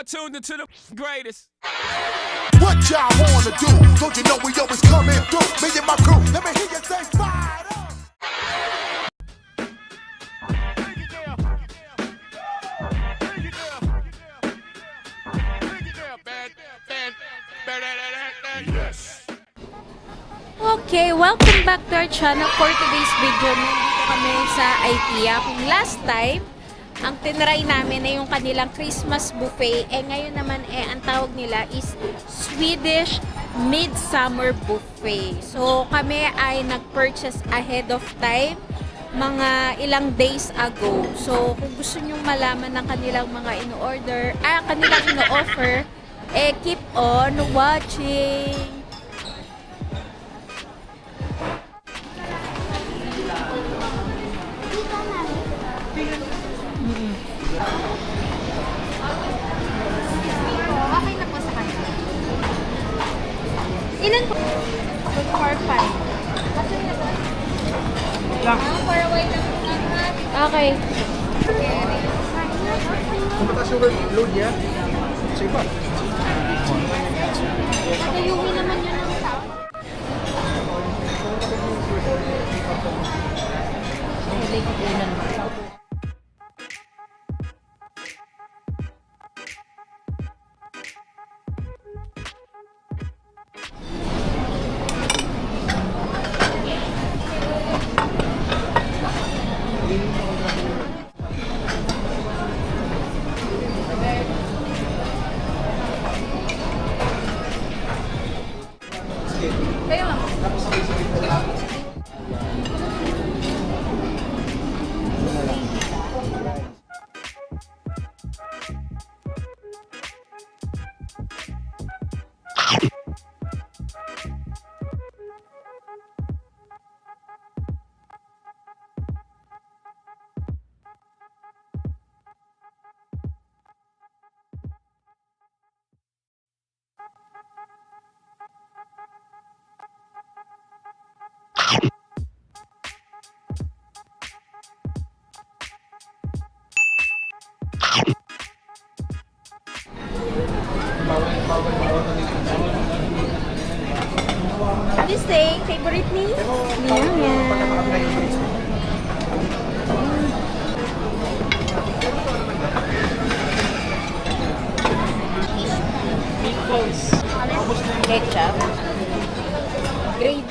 y'all tuned into the greatest. What y'all wanna do? Don't you know we always coming through? Me and my crew, let me hear you say fire up. Okay, welcome back to our channel. For today's video, nandito kami sa IKEA. Kung last time, ang tinry namin ay yung kanilang Christmas buffet. Ngayon naman ang tawag nila is Swedish Midsummer buffet. So, kami ay nag-purchase ahead of time, mga ilang days ago. So, kung gusto nyong malaman ng kanilang mga in-order, kanilang ino-offer, keep on watching! Okay na po sa kanila. Ilan po? 4-5. Lang. For a while lang po lahat. Okay. Kung mataas yung load niya, sa iba. Nayuwi naman yun ng tao. Kaya lang. This thing, favorite ni? Ketchup. Gravy.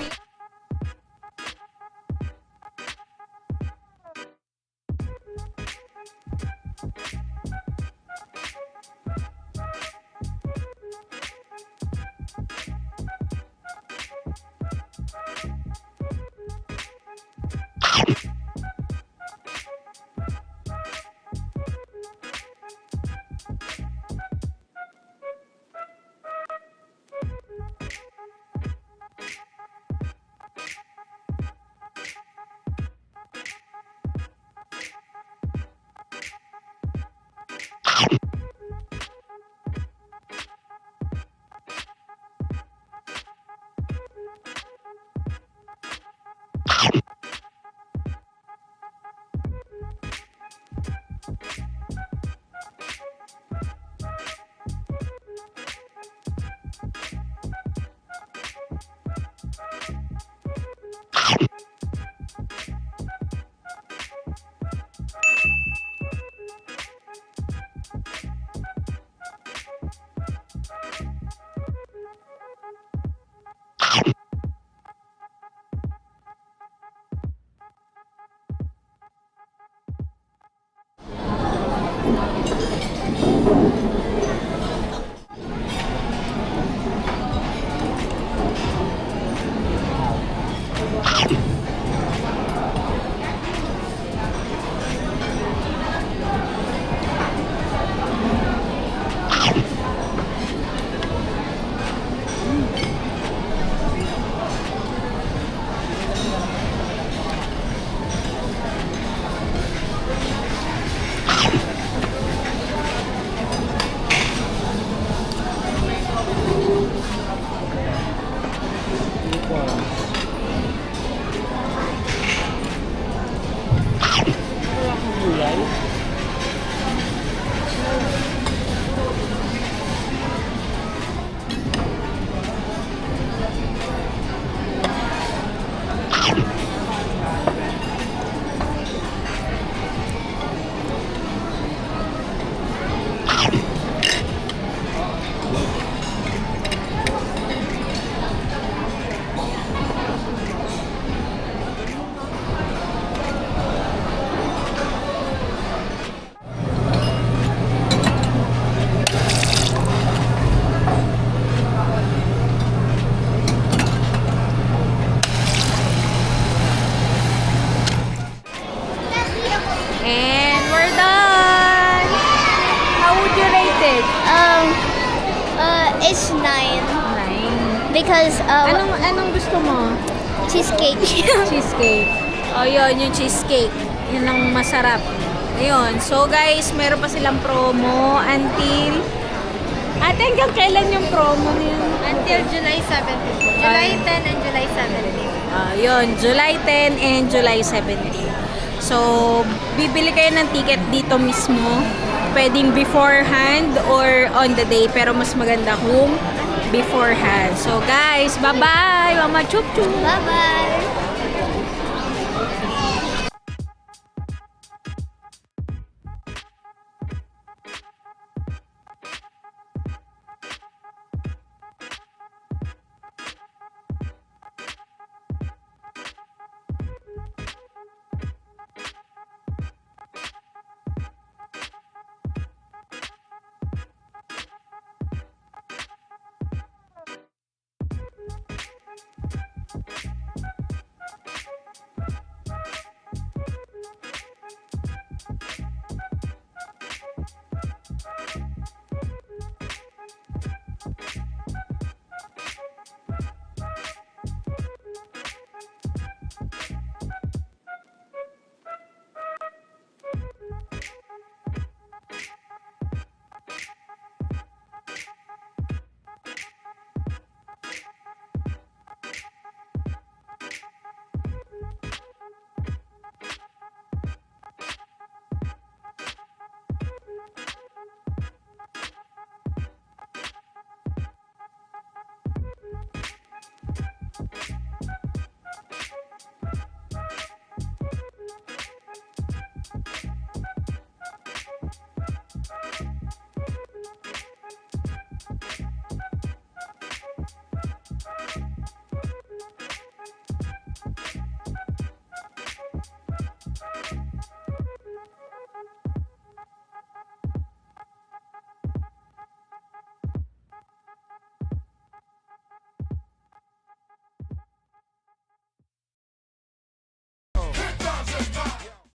It's 9 9. because Anong gusto mo? cheesecake. Cheesecake. O, yun, yung cheesecake. Yun ang masarap. Ayun. So, guys, meron pa silang promo until... Ate, hanggang kailan yung promo niya? Until July 17. July 10 and July 17. Yun, July 10 and July 17. So, bibili kayo ng ticket dito mismo. Pwedeng beforehand or on the day. Pero mas maganda kung beforehand. So, guys, bye-bye! Mama Chup Chup! Bye-bye!